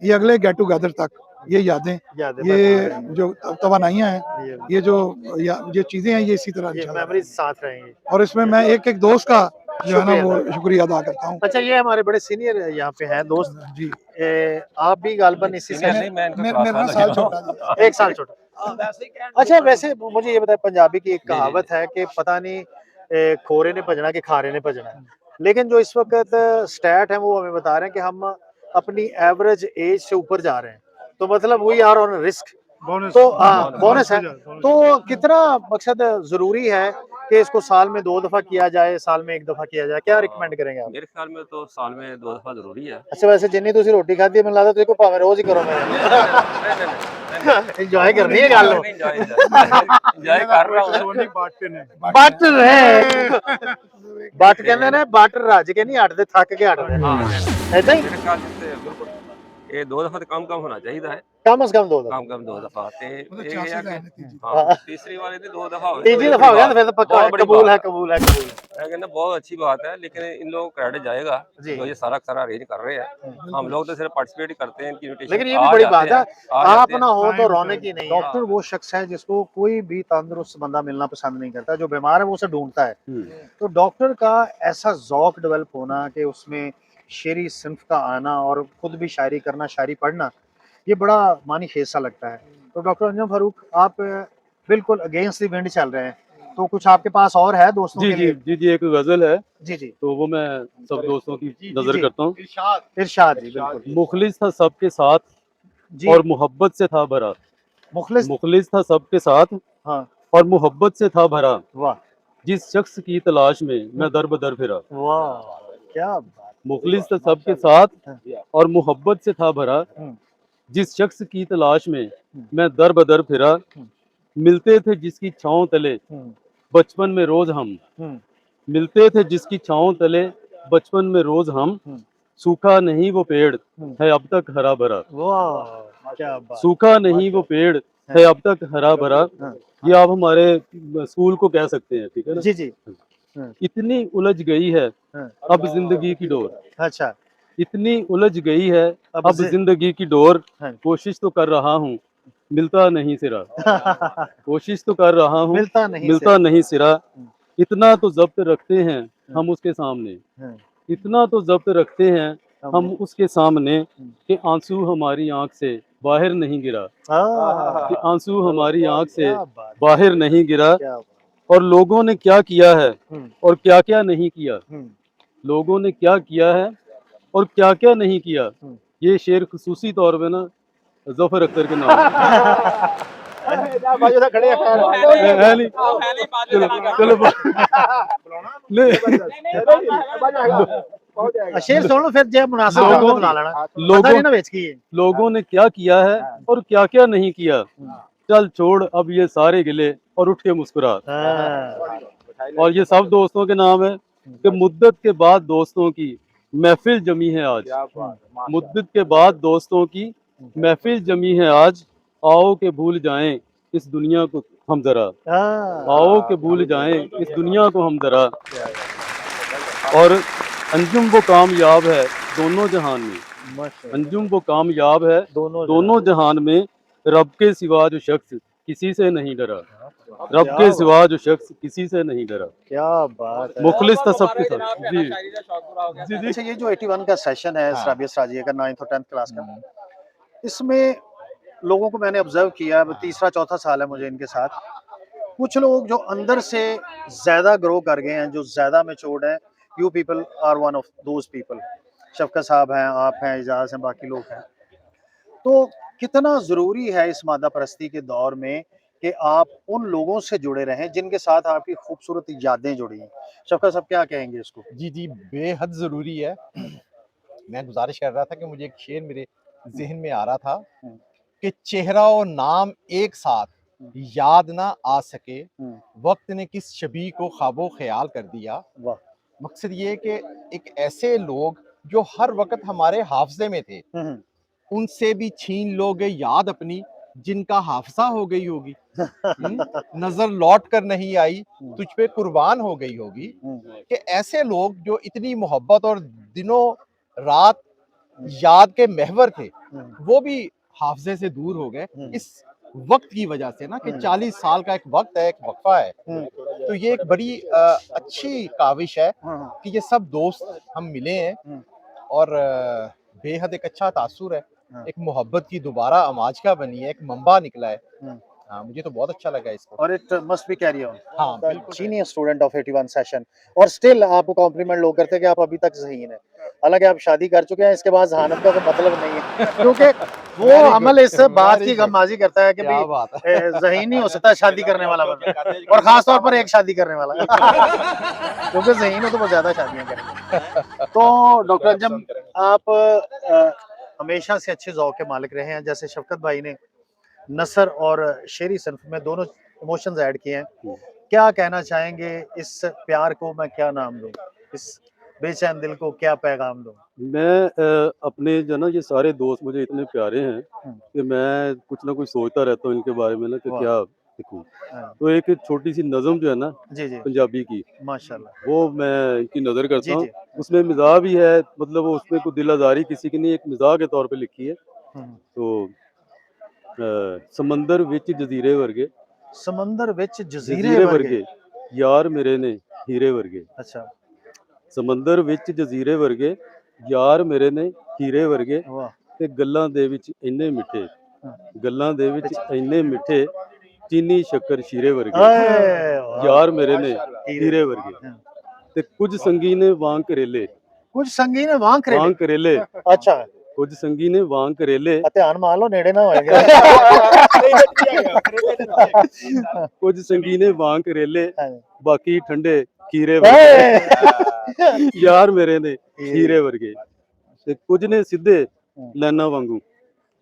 [SPEAKER 6] ये अगले गेट टुगेदर तक ये यादें, ये जो तवानाइयाँ हैं, ये जो ये चीजें हैं, ये इसी तरह
[SPEAKER 1] मेमोरीज साथ रहेंगी।
[SPEAKER 6] और इसमें मैं एक एक दोस्त का जो है ना वो शुक्रिया अदा करता हूँ।
[SPEAKER 1] अच्छा, ये हमारे बड़े सीनियर यहाँ पे हैं दोस्त
[SPEAKER 6] जी,
[SPEAKER 1] आप भी गालबन इसी से
[SPEAKER 6] मेरा साल छोटा,
[SPEAKER 1] 1 साल छोटा। अच्छा, वैसे मुझे ये बताए, पंजाबी की एक कहावत है कि पता नहीं खोरे ने भजना कि खारे ने भजना है, लेकिन जो इस वक्त स्टैट है वो हमें बता रहे हैं कि हम अपनी एवरेज एज से ऊपर जा रहे हैं, तो मतलब वी आर ऑन रिस्क। तो हाँ, बोनस है। तो कितना मकसद जरूरी है कि इसको साल में 2 दफा किया जाए, साल में 1 दफा किया जाए, क्या रिकमेंड करेंगे आप?
[SPEAKER 10] मेरे ख्याल में तो साल में 2 दफा जरूरी है।
[SPEAKER 1] अच्छा, वैसे जिन्नी तुसी रोटी खाती है मैं लगता तुझे को भावे रोज ही करो, मैं एंजॉय करनी है गल
[SPEAKER 10] एंजॉय कर रहा हूं।
[SPEAKER 1] बट रहे बट कहंदे ने बट रज के नहीं हटदे, थक के हटदे। ऐसा ही
[SPEAKER 10] मेरे ख्याल से बिल्कुल ये 2 दफा तो कम होना चाहिए है,
[SPEAKER 1] कम से कम 2 दफा।
[SPEAKER 10] कम 2 दफा ते
[SPEAKER 6] मतलब
[SPEAKER 10] ये है कि
[SPEAKER 1] हाँ।
[SPEAKER 10] हाँ, तीसरी वाले दी 2 दफा हो
[SPEAKER 1] तीसरी दफा हो गया तो फिर तो पक्का है, कबूल है, कबूल है, कबूल है।
[SPEAKER 10] मैं कहना बहुत अच्छी बात है, लेकिन इन लोगों को क्रेडिट जाएगा जो ये सारा अरेंज कर रहे हैं। हम लोग तो सिर्फ पार्टिसिपेट ही करते हैं, इनकी इनविटेशन
[SPEAKER 1] लेकिन ये भी बड़ी बात है, आप ना हो तो रौनक ही नहीं। डॉक्टर वो शख्स है जिसको कोई भी तंदुरुस्त बंदा मिलना पसंद नहीं करता, जो बीमार है वो उसे ढूंढता है। तो डॉक्टर का ऐसा ज़ौक डेवलप होना कि उसमें शेरी सिन्फ का आना और खुद भी शायरी करना, शायरी पढ़ना, ये बड़ा मानी खेज सा लगता है। तो डॉक्टर अंजुम फारूक, आप बिल्कुल अगेंस्ट द विंड चल रहे हैं, तो कुछ आपके पास और है दोस्तों
[SPEAKER 7] जी
[SPEAKER 1] के लिए?
[SPEAKER 7] जी जी, एक गजल है,
[SPEAKER 1] जी जी,
[SPEAKER 7] तो वो मैं सब दोस्तों की नजर करता हूँ।
[SPEAKER 1] इरशाद जी, बिल्कुल।
[SPEAKER 7] मुखलिस था सबके साथ
[SPEAKER 1] जी,
[SPEAKER 7] और मोहब्बत से था भरा,
[SPEAKER 1] मुखलिस,
[SPEAKER 7] मुखलिस था सबके साथ
[SPEAKER 1] हाँ,
[SPEAKER 7] और मोहब्बत से था भरा,
[SPEAKER 1] वाह
[SPEAKER 7] जिस शख्स की तलाश में मैं दर बदर फिरा।
[SPEAKER 1] वाह, क्या बात।
[SPEAKER 7] मुखलिस था सबके साथ और मोहब्बत से था भरा, जिस शख्स की तलाश में मैं दर बदर फिरा, मिलते थे जिसकी छांव तले बचपन में रोज हम, मिलते थे जिसकी छांव तले बचपन में रोज हम, सूखा नहीं वो पेड़ है अब तक हरा भरा,
[SPEAKER 1] वाह, क्या बात।
[SPEAKER 7] सूखा नहीं वो पेड़ है अब तक हरा भरा। ये आप हमारे स्कूल को कह सकते हैं, ठीक है ना?
[SPEAKER 1] जी जी,
[SPEAKER 7] इतनी उलझ गई है अब जिंदगी की डोर,
[SPEAKER 1] अच्छा,
[SPEAKER 7] इतनी उलझ गई है अब जिंदगी की डोर, कोशिश तो कर रहा हूँ मिलता नहीं सिरा, कोशिश तो कर रहा हूँ मिलता नहीं सिरा, इतना तो जब्त रखते हैं हम उसके सामने, इतना तो जब्त रखते हैं हम उसके सामने कि आंसू हमारी आंख से बाहर नहीं गिरा, कि आंसू हमारी आंख से बाहर नहीं गिरा। और लोगों ने क्या किया है और क्या क्या नहीं किया, लोगों ने क्या किया है और क्या क्या नहीं किया, ये शेर खुसूसी तौर पे ना जफर अख्तर के नाम
[SPEAKER 1] शेर सुन लो फिर जब मुनासिब होगा बना लेना।
[SPEAKER 7] लोगों ने क्या किया है और क्या क्या नहीं किया, चल छोड़ अब ये सारे गिले और उठ के मुस्कुरा। और ये सब दोस्तों के नाम है कि मुद्दत के बाद दोस्तों की महफिल जमी है आज, मुद्दत के बाद दोस्तों की महफिल जमी है आज, आओ के भूल जाएं इस दुनिया को हम जरा, आओ के भूल जाएं इस दुनिया को हम जरा। और अंजुम वो कामयाब है दोनों जहान में, अंजुम वो कामयाब है दोनों जहान में, रब के सिवा जो शख्स किसी से नहीं डरा, रब के सिवा जो शख्स किसी से नहीं डरा।
[SPEAKER 1] क्या बात है,
[SPEAKER 7] मुखलिस था सबके साथ। जी
[SPEAKER 1] जी। अच्छा, ये जो 81 का सेशन है सराबिया सराजिया का 9th और 10th क्लास का, इसमें लोगों को मैंने ऑब्जर्व किया, तीसरा चौथा साल है मुझे इनके साथ, कुछ लोग जो अंदर से ज्यादा ग्रो कर गए हैं, जो ज्यादा मैच्योर्ड हैं, you people are one of those people. Shafqat साहब हैं, आप हैं, इजाज हैं, बाकी लोग हैं। तो कितना जरूरी है इस मादा परस्ती के दौर में कि आप उन लोगों से जुड़े रहें जिनके साथ आपकी खूबसूरत यादें जुड़ी हैं। शफकत साहब क्या कहेंगे इसको?
[SPEAKER 5] जी जी, बेहद ज़रूरी है। मैं गुजारिश कर रहा था कि मुझे एक शेर मेरे जहन में आ रहा था कि चेहरा और नाम एक साथ याद ना आ सके, वक्त ने किस शबी को ख्वाबो ख्याल कर दिया।
[SPEAKER 1] वाह।
[SPEAKER 5] मकसद ये है कि एक ऐसे लोग जो हर वक्त हमारे हाफजे में थे, उनसे भी छीन लोगे याद अपनी, जिनका हाफसा हो गई होगी। नजर लौट कर नहीं आई, तुझ पे कुर्बान हो गई होगी। कि ऐसे लोग जो इतनी मोहब्बत और दिनों रात याद के महवर थे, वो भी हाफजे से दूर हो गए इस वक्त की वजह से ना, कि 40 साल का एक वक्त है, एक वक्फा है। तो ये एक बड़ी अच्छी काविश है कि ये सब दोस्त हम मिले हैं और बेहद एक अच्छा तासुर है, एक मोहब्बत की दोबारा आमाज का बनी है, एक मंबा निकला है। हाँ, मुझे तो बहुत अच्छा लगा इसको।
[SPEAKER 1] और it must be carry on.
[SPEAKER 5] हाँ,
[SPEAKER 1] द
[SPEAKER 5] बिल्कुल।
[SPEAKER 1] Genius student of 81 session. और स्टिल आपको कॉम्प्लीमेंट लोग करते हैं कि आप अभी तक ज़हीन हैं। हालांकि आप शादी कर चुके हैं, इसके बाद ज़हानत का कोई मतलब नहीं है, क्योंकि वो
[SPEAKER 5] Very
[SPEAKER 1] अमल
[SPEAKER 5] good,
[SPEAKER 1] इस बात
[SPEAKER 5] very
[SPEAKER 1] की
[SPEAKER 5] good।
[SPEAKER 1] गमबाजी करता है कि
[SPEAKER 5] क्या
[SPEAKER 1] भाई
[SPEAKER 5] बात है।
[SPEAKER 1] ज़हीन नहीं हो सकता शादी करने वाला बंदा, और खास तौर पर एक शादी करने वाला। क्योंकि ज़हीन हो तो वो ज़्यादा शादियां करेंगे। तो डॉक्टर अंजम, आप हमेशा से अच्छे ज़ौक़ के मालिक रहे हैं। जैसे शफ़कत भाई ने नसर और शेरी सिन्फ में दोनों इमोशंस ऐड किए हैं, क्या कहना चाहेंगे इस प्यार को मैं क्या नाम दूं, इस बेचैन दिल को क्या पैगाम दूं?
[SPEAKER 7] मैं अपने जो ना ये सारे दोस्त मुझे इतने प्यारे हैं कि मैं कुछ ना कुछ सोचता रहता हूँ इनके बारे में ना कि
[SPEAKER 1] वाह।
[SPEAKER 7] क्या लिखूं।
[SPEAKER 1] हाँ,
[SPEAKER 7] तो एक छोटी सी नज़म जो है ना
[SPEAKER 1] जी जी,
[SPEAKER 7] पंजाबी की,
[SPEAKER 1] माशाल्लाह।
[SPEAKER 7] वो मैं इनकी नज़र करता
[SPEAKER 1] जी
[SPEAKER 7] हूँ।
[SPEAKER 1] जी।
[SPEAKER 7] उसमें मिज़ाह भी है, मतलब वो उसमें कोई दिल आज़ारी किसी की नहीं, एक मिज़ाह के तौर पे लिखी है। तो समंदर विच जजीरे वर्गे,
[SPEAKER 1] समंदर विच जजीरे
[SPEAKER 7] जजीरे
[SPEAKER 1] वर्गे।
[SPEAKER 7] वर्गे यार मेरे ने हीरे वर्गे।
[SPEAKER 1] अच्छा,
[SPEAKER 7] ਸਮੁੰਦਰ ਵਿੱਚ ਜਜ਼ੀਰੇ ਵਰਗੇ ਯਾਰ ਮੇਰੇ ਨੇ ਹੀਰੇ ਵਰਗੇ
[SPEAKER 1] वाह।
[SPEAKER 7] ਤੇ ਗੱਲਾਂ ਦੇ ਵਿੱਚ ਇੰਨੇ ਮਿੱਠੇ,
[SPEAKER 1] हाँ।
[SPEAKER 7] ਗੱਲਾਂ ਦੇ ਵਿੱਚ ਇੰਨੇ ਮਿੱਠੇ, ਚੀਨੀ ਸ਼ੱਕਰ ਸ਼ੀਰੇ ਵਰਗੇ
[SPEAKER 1] अरे वाह।
[SPEAKER 7] ਯਾਰ ਮੇਰੇ ਨੇ
[SPEAKER 1] हीरे।
[SPEAKER 7] ਹੀਰੇ ਵਰਗੇ
[SPEAKER 1] हाँ।
[SPEAKER 7] ਤੇ ਕੁਝ ਸੰਗੀ ਨੇ ਵਾਂਗ ਕਰੇਲੇ,
[SPEAKER 1] कुछ संगीन है वांग करेले।
[SPEAKER 7] ਵਾਂਗ ਕਰੇਲੇ
[SPEAKER 1] अच्छा,
[SPEAKER 7] ਕੁਝ ਸੰਗੀ ਨੇ ਵਾਂਗ ਕਰੇਲੇ
[SPEAKER 1] ध्यान मान लो नेड़े ना होएगा।
[SPEAKER 7] ਕੁਝ ਸੰਗੀ ਨੇ ਵਾਂਗ ਕਰੇਲੇ
[SPEAKER 1] हाँ।
[SPEAKER 7] ਬਾਕੀ ਠੰਡੇ ਖੀਰੇ ਵਰਗੇ
[SPEAKER 1] ए!
[SPEAKER 7] ਯਾਰ ਮੇਰੇ ਨੇ ਹੀਰੇ ਵਰਗੇ ਤੇ ਕੁਝ ਨੇ ਸਿੱਧੇ ਲੈਣਾ ਵਾਂਗੂ,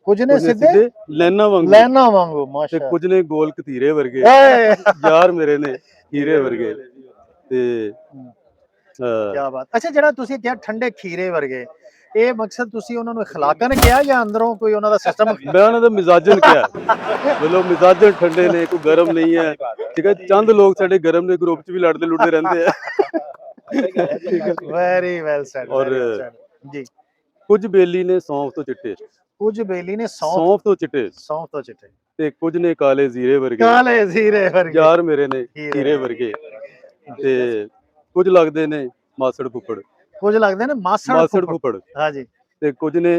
[SPEAKER 1] कुछ ने
[SPEAKER 7] ਕੁਝ ਨੇ
[SPEAKER 1] सीधे
[SPEAKER 7] ਸਿੱਧੇ ਲੈਣਾ ਵਾਂਗੂ
[SPEAKER 1] लेना मांगो,
[SPEAKER 7] ਤੇ
[SPEAKER 1] माशा।
[SPEAKER 7] ਕੁਝ ਨੇ ਗੋਲ ਕਤੀਰੇ ਵਰਗੇ
[SPEAKER 1] ए!
[SPEAKER 7] ਯਾਰ ਮੇਰੇ ਨੇ ਹੀਰੇ ਵਰਗੇ ਤੇ
[SPEAKER 1] क्या बात। अच्छा, ਜਿਹੜਾ ਤੁਸੀਂ ਕਿਹਾ ਠੰਡੇ ਖੀਰੇ ਵਰਗੇ, ਇਹ ਮਕਸਦ ਤੁਸੀਂ ਉਹਨਾਂ ਨੂੰ ਇਖਲਾਕਨ ਕਿਹਾ ਜਾਂ ਅੰਦਰੋਂ ਕੋਈ ਉਹਨਾਂ ਦਾ ਸਿਸਟਮ?
[SPEAKER 7] ਮੈਂ ਉਹਨਾਂ ਦਾ ਮਿਜ਼ਾਜਨ ਕਿਹਾ, ਮਤਲਬ ਮਿਜ਼ਾਜਨ ਠੰਡੇ ਨੇ, ਕੋਈ ਗਰਮ ਨਹੀਂ ਹੈ, ਠੀਕ ਹੈ। ਚੰਦ ਲੋਕ ਸਾਡੇ ਗਰਮ ਦੇ ਗਰੁੱਪ 'ਚ ਵੀ ਲੜਦੇ ਲੁੜਦੇ ਰਹਿੰਦੇ ਆ, ਠੀਕ ਹੈ।
[SPEAKER 1] Very well said.
[SPEAKER 7] ਔਰ
[SPEAKER 1] ਜੀ,
[SPEAKER 7] ਕੁਝ ਬੇਲੀ ਨੇ ਸੌਂਫ ਤੋਂ ਚਿੱਟੇ,
[SPEAKER 1] ਕੁਝ ਬੇਲੀ ਨੇ
[SPEAKER 7] ਸੌਂਫ ਤੋਂ ਚਿੱਟੇ
[SPEAKER 1] ਸੌਂਫ ਤੋਂ ਚਿੱਟੇ,
[SPEAKER 7] ਤੇ ਕੁਝ ਨੇ ਕਾਲੇ ਜ਼ੀਰੇ ਵਰਗੇ
[SPEAKER 1] ਕਾਲੇ ਜ਼ੀਰੇ ਵਰਗੇ
[SPEAKER 7] ਯਾਰ ਮੇਰੇ ਨੇ ਹੀਰੇ ਵਰਗੇ ਤੇ ਕੁਝ ਲੱਗਦੇ ਨੇ ਮਾਸੜ ਫੁੱਫੜ,
[SPEAKER 1] ਕੁਝ ਲੱਗਦੇ ਨੇ ਮਾਸੜ
[SPEAKER 7] ਮਾਸੜ
[SPEAKER 1] ਫੁੱਫੜ।
[SPEAKER 7] ਫੁੱਫੜ
[SPEAKER 1] ਹਾਂਜੀ।
[SPEAKER 7] ਤੇ ਕੁਝ ਨੇ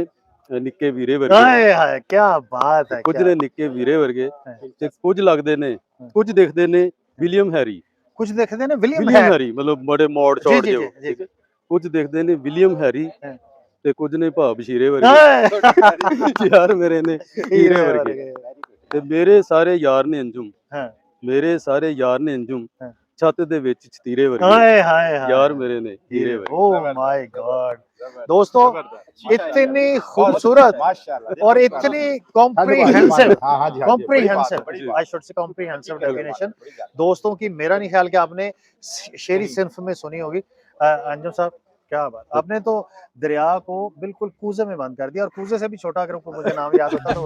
[SPEAKER 7] ਨਿੱਕੇ ਵੀਰੇ ਵਰਗੇ,
[SPEAKER 1] ਹਾਏ ਹਾਏ ਕੀ ਬਾਤ ਹੈ।
[SPEAKER 7] ਕੁਝ
[SPEAKER 1] ਕਿਆ-
[SPEAKER 7] ਨੇ ਨਿੱਕੇ ਵੀਰੇ ਵਰਗੇ
[SPEAKER 1] ਹਾਂ।
[SPEAKER 7] ਤੇ ਕੁਝ ਲੱਗਦੇ ਨੇ, ਕੁਝ ਦਿਖਦੇ ਨੇ ਵਿਲੀਅਮ ਹੈਰੀ,
[SPEAKER 1] ਕੁਝ ਦੇਖਦੇ ਨੇ ਵਿਲੀਅਮ
[SPEAKER 7] ਵਿਲੀਅਮ
[SPEAKER 1] ਹੈ।
[SPEAKER 7] ਹੈਰੀ ਮਤਲਬ ਬੜੇ ਮੋੜ
[SPEAKER 1] ਜੀ
[SPEAKER 7] ਚੌੜ
[SPEAKER 1] ਜੀ
[SPEAKER 7] ਜਿਹੇ,
[SPEAKER 1] ਜੀ ਜੀ।
[SPEAKER 7] ਕੁਝ ਦਿਖਦੇ ਨੇ ਵਿਲੀਅਮ ਹੈਰੀ
[SPEAKER 1] ਹਾਂ।
[SPEAKER 7] ਤੇ ਕੁਝ ਨੇ ਭਾਵ ਬਸ਼ੀਰੇ ਵਰਗੇ
[SPEAKER 1] ਹਾਏ
[SPEAKER 7] ਯਾਰ ਮੇਰੇ ਨੇ ਹੀਰੇ ਵਰਗੇ ਤੇ ਮੇਰੇ ਸਾਰੇ ਯਾਰ ਨੇ ਅੰਜੁਮ,
[SPEAKER 1] ਹਾਂ।
[SPEAKER 7] ਮੇਰੇ ਸਾਰੇ ਯਾਰ ਨੇ ਅੰਜੁਮ
[SPEAKER 1] ਹਾਂ।
[SPEAKER 7] ਛੱਤ ਦੇ ਵਿੱਚ ਛਤੀਰੇ ਵਰਗੇ
[SPEAKER 1] ਹਾਏ ਹਾਏ ਹਾਏ
[SPEAKER 7] ਯਾਰ ਮੇਰੇ ने हीरे वरगे।
[SPEAKER 1] Oh my God. दोस्तों, इतनी खूबसूरत और इतनी comprehensive I should say comprehensive definition दोस्तों की, मेरा नहीं ख्याल कि आपने शेरी सिन्फ में सुनी होगी। अंजुम साहब, क्या बात, आपने तो दरिया को बिल्कुल कूजे में बंद कर दिया, और कूजे से भी छोटा अगर मुझे नाम याद होता तो